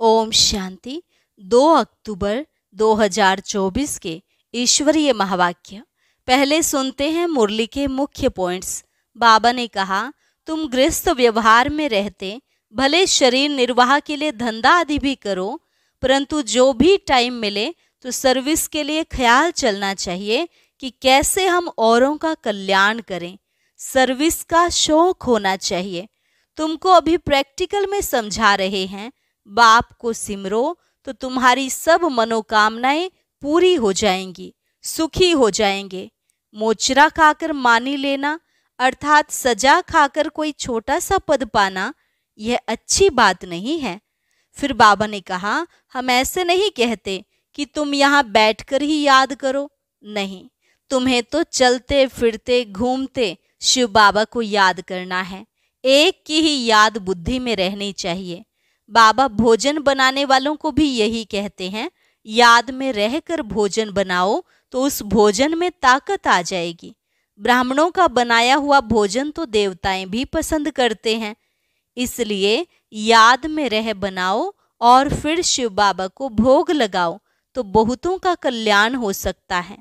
ओम शांति। 2 अक्टूबर 2024 के ईश्वरीय महावाक्य। पहले सुनते हैं मुरली के मुख्य पॉइंट्स। बाबा ने कहा, तुम गृहस्थ व्यवहार में रहते भले शरीर निर्वाह के लिए धंधा आदि भी करो, परंतु जो भी टाइम मिले तो सर्विस के लिए ख्याल चलना चाहिए कि कैसे हम औरों का कल्याण करें। सर्विस का शौक होना चाहिए। तुमको अभी प्रैक्टिकल में समझा रहे हैं, बाप को सिमरो तो तुम्हारी सब मनोकामनाएं पूरी हो जाएंगी, सुखी हो जाएंगे। मोचरा खाकर मानी लेना अर्थात सजा खाकर कोई छोटा सा पद पाना, यह अच्छी बात नहीं है। फिर बाबा ने कहा, हम ऐसे नहीं कहते कि तुम यहाँ बैठकर ही याद करो, नहीं, तुम्हें तो चलते फिरते घूमते शिव बाबा को याद करना है। एक की ही याद बुद्धि में रहनी चाहिए। बाबा भोजन बनाने वालों को भी यही कहते हैं, याद में रहकर भोजन बनाओ तो उस भोजन में ताकत आ जाएगी। ब्राह्मणों का बनाया हुआ भोजन तो देवताएं भी पसंद करते हैं, इसलिए याद में रह बनाओ और फिर शिव बाबा को भोग लगाओ तो बहुतों का कल्याण हो सकता है।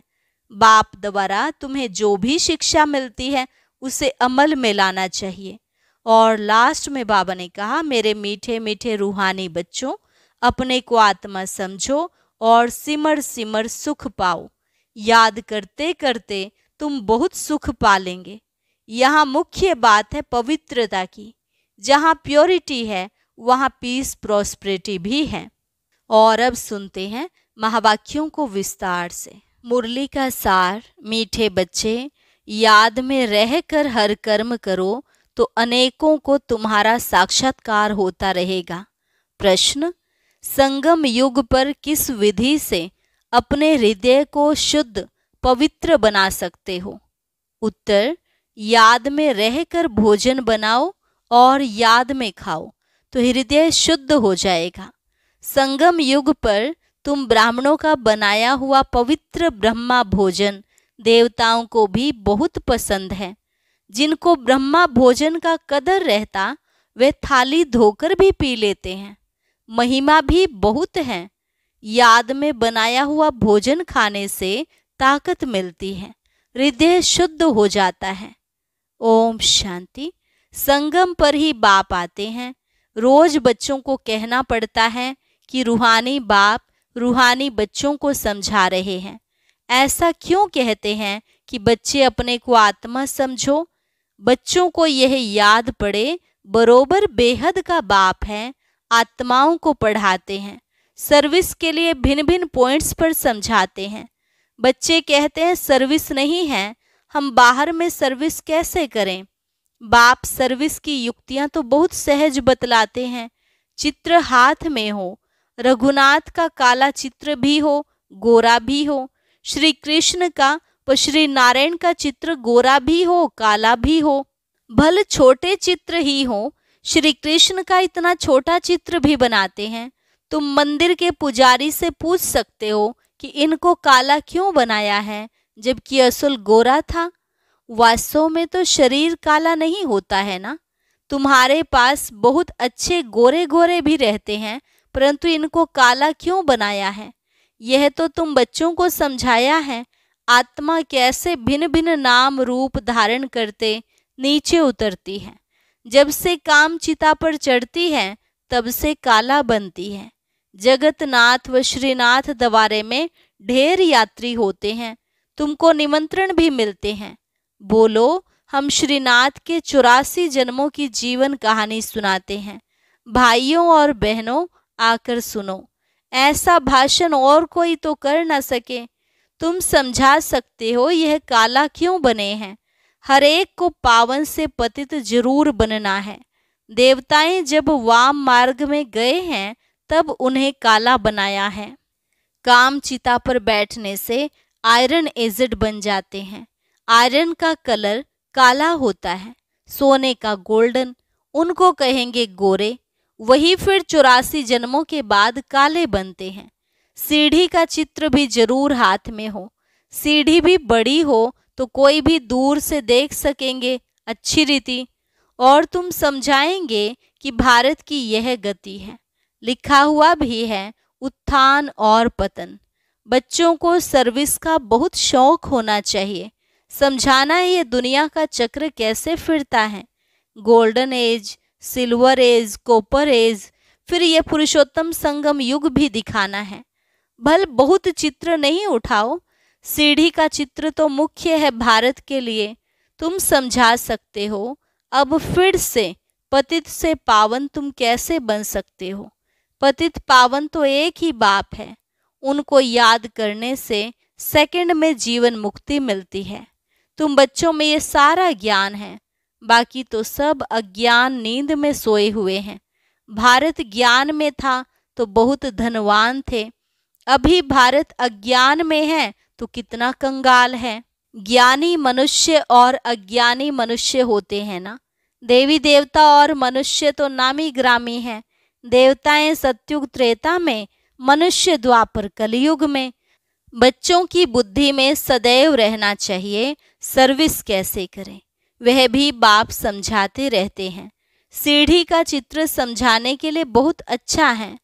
बाप द्वारा तुम्हें जो भी शिक्षा मिलती है उसे अमल में लाना चाहिए। और लास्ट में बाबा ने कहा, मेरे मीठे मीठे रूहानी बच्चों, अपने को आत्मा समझो और सिमर सिमर सुख पाओ। याद करते करते तुम बहुत सुख पालेंगे। यहाँ मुख्य बात है पवित्रता की। जहाँ प्योरिटी है वहाँ पीस प्रॉस्पेरिटी भी है। और अब सुनते हैं महावाक्यों को विस्तार से। मुरली का सार। मीठे बच्चे, याद में रहकर हर कर्म करो तो अनेकों को तुम्हारा साक्षात्कार होता रहेगा। प्रश्न, संगम युग पर किस विधि से अपने हृदय को शुद्ध पवित्र बना सकते हो? उत्तर, याद में रहकर भोजन बनाओ और याद में खाओ तो हृदय शुद्ध हो जाएगा। संगम युग पर तुम ब्राह्मणों का बनाया हुआ पवित्र ब्रह्मा भोजन देवताओं को भी बहुत पसंद है। जिनको ब्रह्मा भोजन का कदर रहता वे थाली धोकर भी पी लेते हैं। महिमा भी बहुत है। याद में बनाया हुआ भोजन खाने से ताकत मिलती है, हृदय शुद्ध हो जाता है। ओम शांति। संगम पर ही बाप आते हैं। रोज बच्चों को कहना पड़ता है कि रूहानी बाप रूहानी बच्चों को समझा रहे हैं। ऐसा क्यों कहते हैं कि बच्चे अपने को आत्मा समझो? बच्चों को यह याद पड़े बरोबर बेहद का बाप है, आत्माओं को पढ़ाते हैं। सर्विस के लिए भिन्न भिन्न पॉइंट्स पर समझाते हैं। बच्चे कहते हैं सर्विस नहीं है, हम बाहर में सर्विस कैसे करें? बाप सर्विस की युक्तियां तो बहुत सहज बतलाते हैं। चित्र हाथ में हो, रघुनाथ का काला चित्र भी हो, गोरा भी हो, श्री कृष्ण का व श्री नारायण का चित्र गोरा भी हो, काला भी हो, भले छोटे चित्र ही हो, श्री कृष्ण का इतना छोटा चित्र भी बनाते हैं। तुम मंदिर के पुजारी से पूछ सकते हो कि इनको काला क्यों बनाया है जबकि असल गोरा था। वास्तव में तो शरीर काला नहीं होता है ना। तुम्हारे पास बहुत अच्छे गोरे गोरे भी रहते हैं, परंतु इनको काला क्यों बनाया है? यह तो तुम बच्चों को समझाया है। आत्मा कैसे भिन्न भिन्न नाम रूप धारण करते नीचे उतरती है। जब से काम चिता पर चढ़ती है तब से काला बनती है। जगतनाथ व श्रीनाथ द्वारे में ढेर यात्री होते हैं, तुमको निमंत्रण भी मिलते हैं। बोलो, हम श्रीनाथ के 84 जन्मों की जीवन कहानी सुनाते हैं। भाइयों और बहनों, आकर सुनो। ऐसा भाषण और कोई तो कर न सके। तुम समझा सकते हो यह काला क्यों बने हैं। हर एक को पावन से पतित जरूर बनना है। देवताएं जब वाम मार्ग में गए हैं तब उन्हें काला बनाया है। काम चिता पर बैठने से आयरन एसिड बन जाते हैं। आयरन का कलर काला होता है, सोने का गोल्डन। उनको कहेंगे गोरे। वही फिर 84 जन्मों के बाद काले बनते हैं। सीढ़ी का चित्र भी जरूर हाथ में हो। सीढ़ी भी बड़ी हो तो कोई भी दूर से देख सकेंगे अच्छी रीति। और तुम समझाएंगे कि भारत की यह गति है। लिखा हुआ भी है उत्थान और पतन। बच्चों को सर्विस का बहुत शौक होना चाहिए। समझाना है ये दुनिया का चक्र कैसे फिरता है। Golden age, silver age, copper age, फिर ये पुरुषोत्तम संगम युग भी दिखाना है। भल बहुत चित्र नहीं उठाओ, सीढ़ी का चित्र तो मुख्य है भारत के लिए। तुम समझा सकते हो अब फिर से पतित से पावन तुम कैसे बन सकते हो। पतित पावन तो एक ही बाप है, उनको याद करने से सेकंड में जीवन मुक्ति मिलती है। तुम बच्चों में ये सारा ज्ञान है, बाकी तो सब अज्ञान नींद में सोए हुए हैं। भारत ज्ञान में था तो बहुत धनवान थे, अभी भारत अज्ञान में है तो कितना कंगाल है। ज्ञानी मनुष्य और अज्ञानी मनुष्य होते हैं ना। देवी देवता और मनुष्य तो नामी ग्रामी हैं। देवताएं सत्युग त्रेता में, मनुष्य द्वापर कलयुग में। बच्चों की बुद्धि में सदैव रहना चाहिए सर्विस कैसे करें, वह भी बाप समझाते रहते हैं। सीढ़ी का चित्र समझाने के लिए बहुत अच्छा है।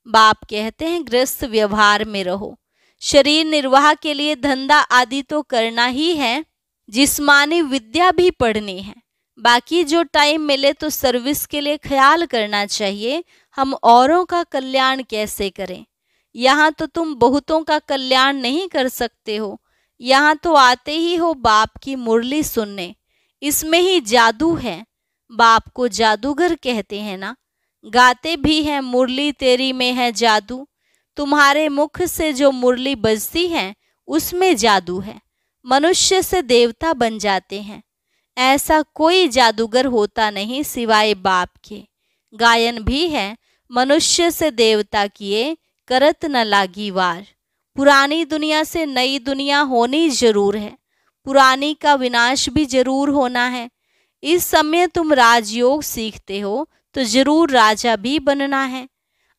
बाप कहते हैं गृहस्थ व्यवहार में रहो, शरीर निर्वाह के लिए धंधा आदि तो करना ही है, जिस्मानी विद्या भी पढ़नी है। बाकी जो टाइम मिले तो सर्विस के लिए ख्याल करना चाहिए हम औरों का कल्याण कैसे करें। यहाँ तो तुम बहुतों का कल्याण नहीं कर सकते हो, यहाँ तो आते ही हो बाप की मुरली सुनने, इसमें ही जादू है। बाप को जादूगर कहते हैं ना, गाते भी हैं मुरली तेरी में है जादू। तुम्हारे मुख से जो मुरली बजती है उसमें जादू है। मनुष्य से देवता बन जाते हैं, ऐसा कोई जादूगर होता नहीं सिवाय बाप के। गायन भी है मनुष्य से देवता किए करत न लागी वार। पुरानी दुनिया से नई दुनिया होनी जरूर है, पुरानी का विनाश भी जरूर होना है। इस समय तुम राजयोग सीखते हो तो जरूर राजा भी बनना है।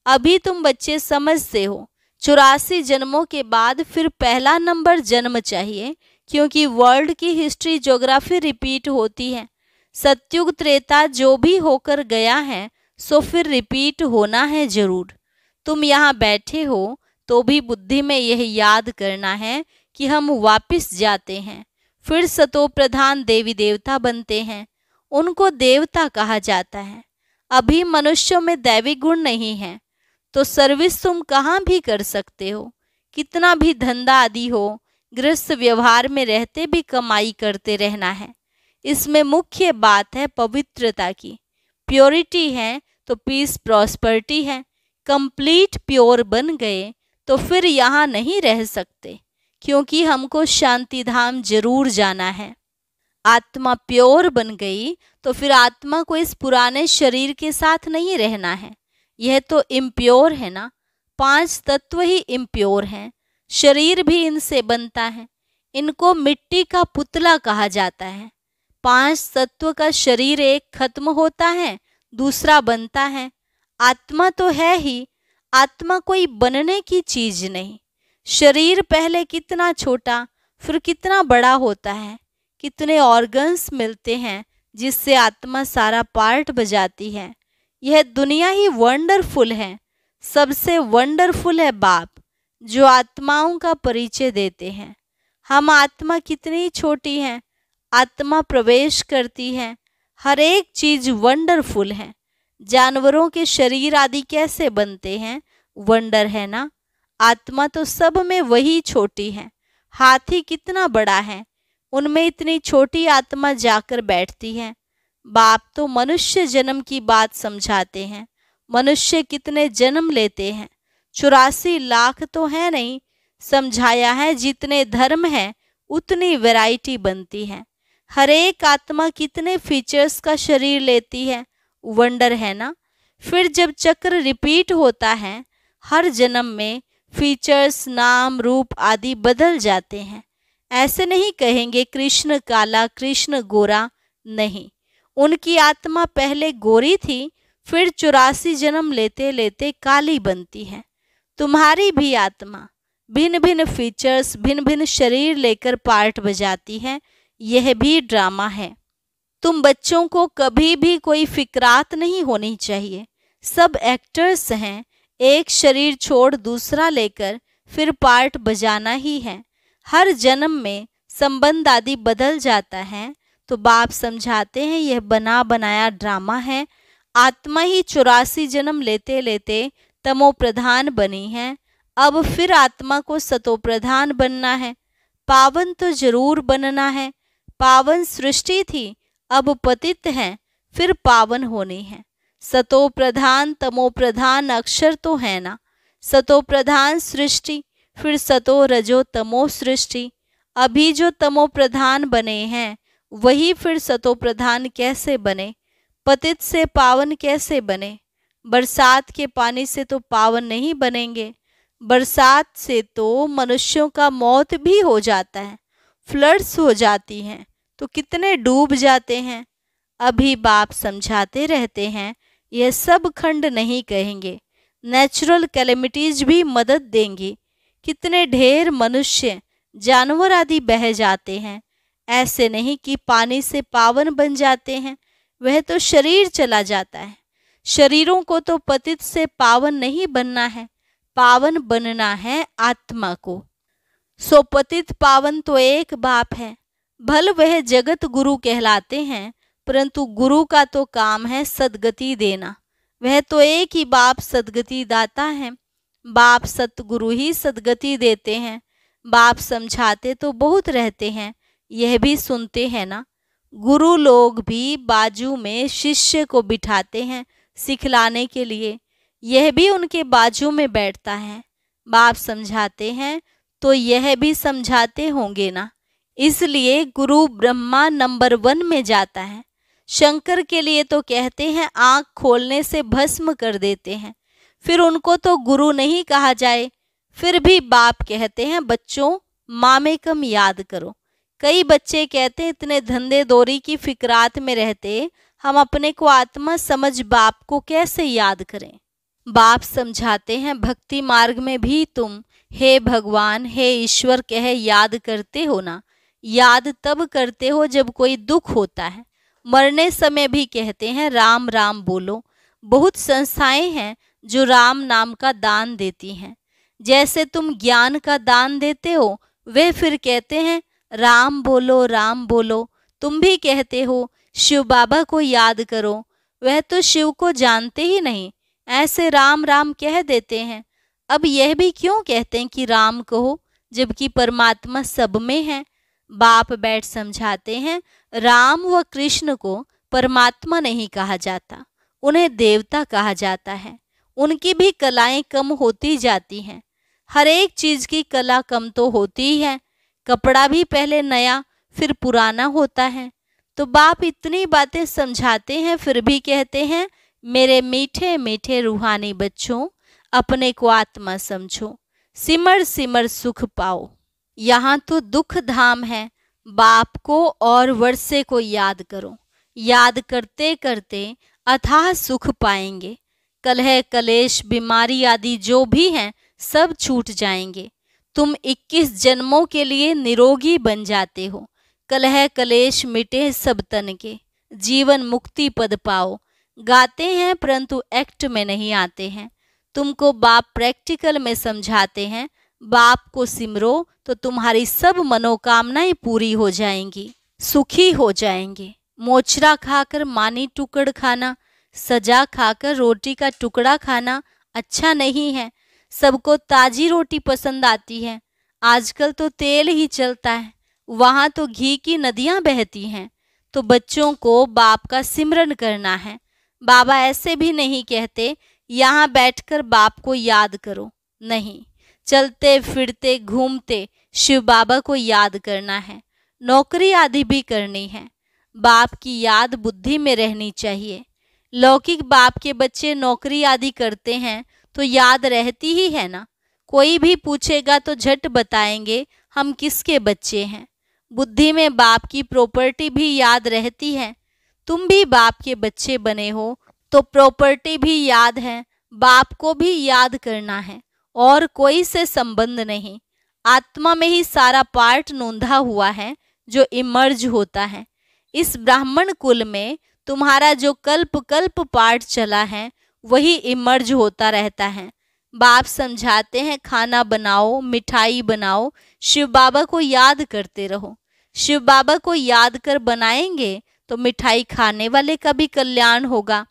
अभी तुम बच्चे समझते हो 84 जन्मों के बाद फिर पहला नंबर जन्म चाहिए, क्योंकि वर्ल्ड की हिस्ट्री ज्योग्राफी रिपीट होती है। सत्युग त्रेता जो भी होकर गया है सो फिर रिपीट होना है जरूर। तुम यहाँ बैठे हो तो भी बुद्धि में यह याद करना है कि हम वापस जाते हैं, फिर सतो प्रधान देवी देवता बनते हैं, उनको देवता कहा जाता है। अभी मनुष्यों में दैवी गुण नहीं है तो सर्विस तुम कहाँ भी कर सकते हो। कितना भी धंधा आदि हो, गृहस्थ व्यवहार में रहते भी कमाई करते रहना है। इसमें मुख्य बात है पवित्रता की। प्योरिटी है तो पीस प्रॉस्पर्टी है। कंप्लीट प्योर बन गए तो फिर यहाँ नहीं रह सकते, क्योंकि हमको शांति धाम जरूर जाना है। आत्मा प्योर बन गई तो फिर आत्मा को इस पुराने शरीर के साथ नहीं रहना है। यह तो इम्प्योर है ना, 5 तत्व ही इम्प्योर हैं, शरीर भी इनसे बनता है। इनको मिट्टी का पुतला कहा जाता है। 5 तत्व का शरीर एक खत्म होता है, दूसरा बनता है। आत्मा तो है ही, आत्मा कोई बनने की चीज नहीं। शरीर पहले कितना छोटा फिर कितना बड़ा होता है, कितने ऑर्गन्स मिलते हैं जिससे आत्मा सारा पार्ट बजाती है। यह दुनिया ही वंडरफुल है। सबसे वंडरफुल है बाप जो आत्माओं का परिचय देते हैं। हम आत्मा कितनी छोटी है, आत्मा प्रवेश करती है, हर एक चीज वंडरफुल है। जानवरों के शरीर आदि कैसे बनते हैं, वंडर है ना। आत्मा तो सब में वही छोटी है। हाथी कितना बड़ा है, उनमें इतनी छोटी आत्मा जाकर बैठती है। बाप तो मनुष्य जन्म की बात समझाते हैं। मनुष्य कितने जन्म लेते हैं, 84 लाख तो है नहीं। समझाया है जितने धर्म हैं उतनी वैरायटी बनती है। हर एक आत्मा कितने फीचर्स का शरीर लेती है, वंडर है ना। फिर जब चक्र रिपीट होता है, हर जन्म में फीचर्स, नाम, रूप आदि बदल जाते हैं। ऐसे नहीं कहेंगे कृष्ण काला, कृष्ण गोरा, नहीं। उनकी आत्मा पहले गोरी थी, फिर 84 जन्म लेते लेते काली बनती है। तुम्हारी भी आत्मा भिन्न भिन्न फीचर्स, भिन्न भिन्न शरीर लेकर पार्ट बजाती है। यह भी ड्रामा है। तुम बच्चों को कभी भी कोई फिक्रात नहीं होनी चाहिए। सब एक्टर्स हैं, एक शरीर छोड़ दूसरा लेकर फिर पार्ट बजाना ही है। हर जन्म में संबंध आदि बदल जाता है। तो बाप समझाते हैं यह बना बनाया ड्रामा है। आत्मा ही 84 जन्म लेते लेते तमो प्रधान बनी है। अब फिर आत्मा को सतो प्रधान बनना है। पावन तो जरूर बनना है। पावन सृष्टि थी, अब पतित है, फिर पावन होनी है। सतो प्रधान तमो प्रधान अक्षर तो है ना। सतो प्रधान सृष्टि, फिर सतो रजो तमो सृष्टि। अभी जो तमो प्रधान बने हैं वही फिर सतो प्रधान कैसे बने? पतित से पावन कैसे बने? बरसात के पानी से तो पावन नहीं बनेंगे। बरसात से तो मनुष्यों का मौत भी हो जाता है, फ्लड्स हो जाती हैं, तो कितने डूब जाते हैं। अभी बाप समझाते रहते हैं यह सब खंड नहीं कहेंगे, नेचुरल कैलेमिटीज भी मदद देंगी। कितने ढेर मनुष्य जानवर आदि बह जाते हैं। ऐसे नहीं कि पानी से पावन बन जाते हैं, वह तो शरीर चला जाता है। शरीरों को तो पतित से पावन नहीं बनना है, पावन बनना है आत्मा को। सो पतित पावन तो एक बाप है। भल वह जगत गुरु कहलाते हैं, परंतु गुरु का तो काम है सदगति देना। वह तो एक ही बाप सदगति दाता है। बाप सतगुरु ही सदगति देते हैं। बाप समझाते तो बहुत रहते हैं, यह भी सुनते हैं ना। गुरु लोग भी बाजू में शिष्य को बिठाते हैं सिखलाने के लिए, यह भी उनके बाजू में बैठता है। बाप समझाते हैं तो यह भी समझाते होंगे ना। इसलिए गुरु ब्रह्मा नंबर 1 में जाता है। शंकर के लिए तो कहते हैं आंख खोलने से भस्म कर देते हैं, फिर उनको तो गुरु नहीं कहा जाए। फिर भी बाप कहते हैं बच्चों मामे कम याद करो। कई बच्चे कहते हैं इतने धंधे दौरी की फिक्रात में रहते हम अपने को आत्मा समझ बाप को कैसे याद करें। बाप समझाते हैं भक्ति मार्ग में भी तुम हे भगवान हे ईश्वर कह याद करते हो ना। याद तब करते हो जब कोई दुख होता है। मरने समय भी कहते हैं राम राम बोलो। बहुत संस्थाएं हैं जो राम नाम का दान देती हैं। जैसे तुम ज्ञान का दान देते हो, वे फिर कहते हैं राम बोलो राम बोलो। तुम भी कहते हो शिव बाबा को याद करो, वह तो शिव को जानते ही नहीं, ऐसे राम राम कह देते हैं। अब यह भी क्यों कहते हैं कि राम कहो, जबकि परमात्मा सब में है। बाप बैठ समझाते हैं राम व कृष्ण को परमात्मा नहीं कहा जाता, उन्हें देवता कहा जाता है। उनकी भी कलाएं कम होती जाती हैं। हर एक चीज की कला कम तो होती ही है। कपड़ा भी पहले नया फिर पुराना होता है। तो बाप इतनी बातें समझाते हैं, फिर भी कहते हैं मेरे मीठे मीठे रूहानी बच्चों, अपने को आत्मा समझो, सिमर सिमर सुख पाओ। यहाँ तो दुख धाम है। बाप को और वर्षे को याद करो। याद करते करते अथाह सुख पाएंगे। कलह कलेश बीमारी आदि जो भी हैं सब छूट जाएंगे। तुम 21 जन्मों के लिए निरोगी बन जाते हो। कलह कलेश मिटे सब तन के, जीवन मुक्ति पद पाओ। गाते हैं परंतु एक्ट में नहीं आते हैं। तुमको बाप प्रैक्टिकल में समझाते हैं। बाप को सिमरो तो तुम्हारी सब मनोकामनाएं पूरी हो जाएंगी, सुखी हो जाएंगे। मोचरा खाकर मानी टुकड़ खाना, सजा खाकर रोटी का टुकड़ा खाना अच्छा नहीं है। सबको ताजी रोटी पसंद आती है। आजकल तो तेल ही चलता है, वहाँ तो घी की नदियाँ बहती हैं। तो बच्चों को बाप का सिमरन करना है। बाबा ऐसे भी नहीं कहते यहाँ बैठकर बाप को याद करो, नहीं, चलते फिरते घूमते शिव बाबा को याद करना है। नौकरी आदि भी करनी है। बाप की याद बुद्धि में रहनी चाहिए। लौकिक बाप के बच्चे नौकरी आदि करते हैं तो याद रहती ही है ना। कोई भी पूछेगा तो झट बताएंगे हम किसके बच्चे हैं। बुद्धि में बाप की प्रॉपर्टी भी याद रहती है। तुम भी बाप के बच्चे बने हो तो प्रॉपर्टी भी याद है, बाप को भी याद करना है और कोई से संबंध नहीं। आत्मा में ही सारा पार्ट नोंधा हुआ है जो इमर्ज होता है। इस ब्राह्मण कुल में तुम्हारा जो कल्प कल्प पार्ट चला है वही इमर्ज होता रहता है। बाप समझाते हैं खाना बनाओ, मिठाई बनाओ, शिव बाबा को याद करते रहो। शिव बाबा को याद कर बनाएंगे तो मिठाई खाने वाले का भी कल्याण होगा।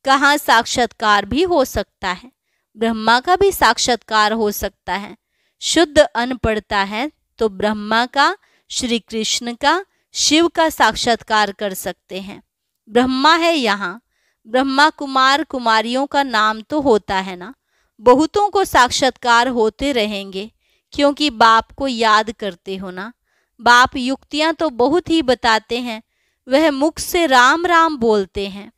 कहाँ साक्षात्कार भी हो सकता है, ब्रह्मा का भी साक्षात्कार हो सकता है। शुद्ध अन्न पड़ता है तो ब्रह्मा का, श्री कृष्ण का, शिव का साक्षात्कार कर सकते हैं। ब्रह्मा है यहाँ, ब्रह्मा कुमार कुमारियों का नाम तो होता है ना। बहुतों को साक्षात्कार होते रहेंगे क्योंकि बाप को याद करते हो ना। बाप युक्तियां तो बहुत ही बताते हैं, वह मुख से राम राम बोलते हैं।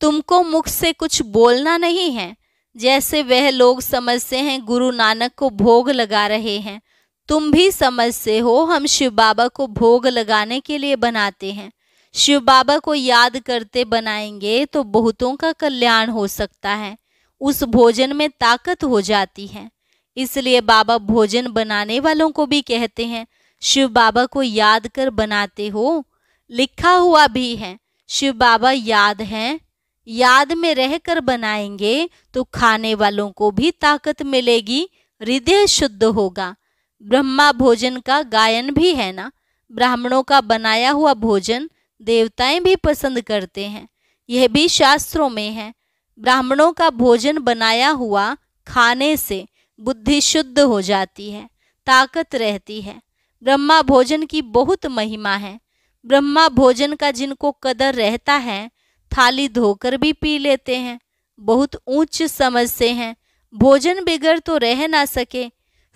तुमको मुख से कुछ बोलना नहीं है। जैसे वह लोग समझते हैं गुरु नानक को भोग लगा रहे हैं, तुम भी समझते हो हम शिव बाबा को भोग लगाने के लिए बनाते हैं। शिव बाबा को याद करते बनाएंगे तो बहुतों का कल्याण हो सकता है। उस भोजन में ताकत हो जाती है। इसलिए बाबा भोजन बनाने वालों को भी कहते हैं शिव बाबा को याद कर बनाते हो। लिखा हुआ भी है शिव बाबा याद हैं, याद में रहकर बनाएंगे तो खाने वालों को भी ताकत मिलेगी, हृदय शुद्ध होगा। ब्रह्मा भोजन का गायन भी है ना। ब्राह्मणों का बनाया हुआ भोजन देवताएं भी पसंद करते हैं, यह भी शास्त्रों में है। ब्राह्मणों का भोजन बनाया हुआ खाने से बुद्धि शुद्ध हो जाती है, ताकत रहती है। ब्रह्मा भोजन की बहुत महिमा है। ब्रह्मा भोजन का जिनको कदर रहता है थाली धोकर भी पी लेते हैं, बहुत ऊंच समझते हैं। भोजन बिगर तो रह ना सके,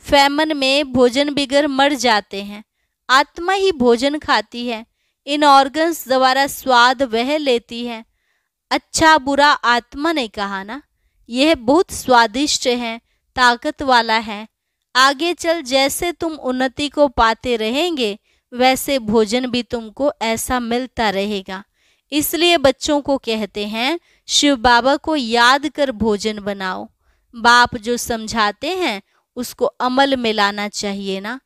फैमन में भोजन बिगर मर जाते हैं। आत्मा ही भोजन खाती है, इन ऑर्गन्स द्वारा स्वाद वह लेती है। अच्छा बुरा आत्मा ने कहा ना, यह बहुत स्वादिष्ट है, ताकत वाला है। आगे चल जैसे तुम उन्नति को पाते रहेंगे वैसे भोजन भी तुमको ऐसा मिलता रहेगा। इसलिए बच्चों को कहते हैं शिव बाबा को याद कर भोजन बनाओ। बाप जो समझाते हैं उसको अमल में लाना चाहिए ना।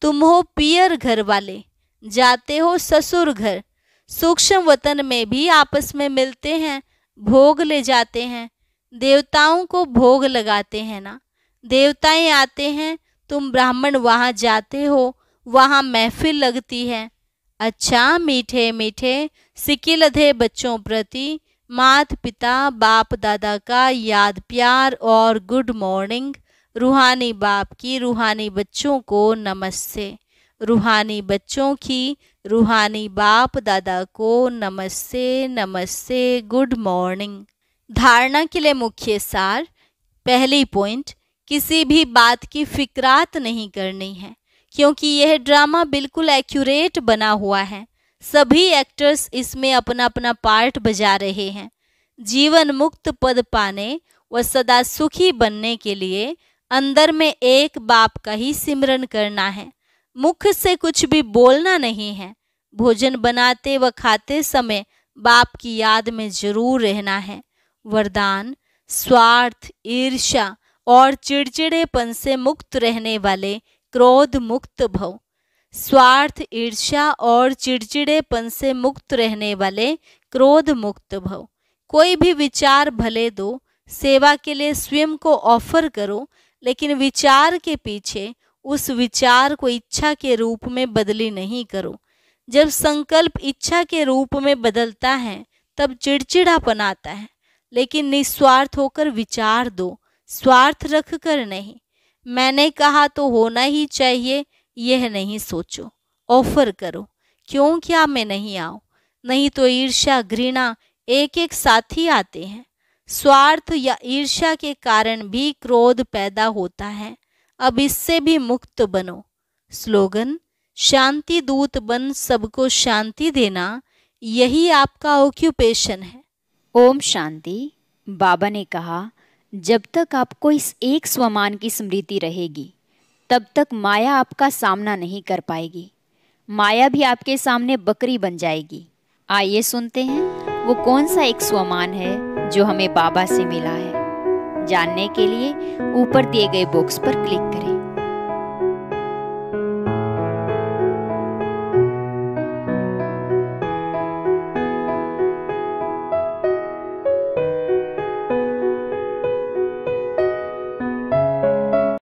तुम हो पियर घर वाले, जाते हो ससुर घर, सूक्ष्म वतन में भी आपस में मिलते हैं, भोग ले जाते हैं। देवताओं को भोग लगाते हैं ना। देवताएं आते हैं, तुम ब्राह्मण वहाँ जाते हो, वहाँ महफिल लगती है। अच्छा मीठे मीठे सिकिलधे बच्चों प्रति माता पिता बाप दादा का याद प्यार और गुड मॉर्निंग। रूहानी बाप की रूहानी बच्चों को नमस्ते। रूहानी बच्चों की रूहानी बाप दादा को नमस्ते नमस्ते, गुड मॉर्निंग। धारणा के लिए मुख्य सार। पहली पॉइंट, किसी भी बात की फिक्रात नहीं करनी है क्योंकि यह ड्रामा बिल्कुल एक्यूरेट बना हुआ है। सभी एक्टर्स इसमें अपना अपना पार्ट बजा रहे हैं। जीवन मुक्त पद पाने व सदा सुखी बनने के लिए अंदर में एक बाप का ही सिमरन करना है। मुख से कुछ भी बोलना नहीं है। भोजन बनाते व खाते समय बाप की याद में जरूर रहना है। वरदान, स्वार्थ, ईर्ष्या और चिड़चिड़ेपन से मुक्त रहने वाले क्रोध मुक्त भव। स्वार्थ, ईर्ष्या और चिड़चिड़ेपन से मुक्त रहने वाले क्रोध मुक्त भव। कोई भी विचार भले दो, सेवा के लिए स्वयं को ऑफर करो, लेकिन विचार के पीछे उस विचार को इच्छा के रूप में बदली नहीं करो। जब संकल्प इच्छा के रूप में बदलता है तब चिड़चिड़ापन आता है, लेकिन निस्वार्थ होकर विचार दो, स्वार्थ रख कर नहीं। मैंने कहा तो होना ही चाहिए यह नहीं सोचो, ऑफर करो, क्यों क्या मैं नहीं आऊं। नहीं तो ईर्ष्या घृणा एक एक साथ ही आते हैं। स्वार्थ या ईर्ष्या के कारण भी क्रोध पैदा होता है। अब इससे भी मुक्त बनो। स्लोगन, शांति दूत बन सबको शांति देना, यही आपका ऑक्यूपेशन है। ओम शांति। बाबा ने कहा, जब तक आपको इस एक स्वमान की स्मृति रहेगी तब तक माया आपका सामना नहीं कर पाएगी। माया भी आपके सामने बकरी बन जाएगी। आइए सुनते हैं वो कौन सा एक स्वमान है जो हमें बाबा से मिला है। जानने के लिए ऊपर दिए गए बॉक्स पर क्लिक करें।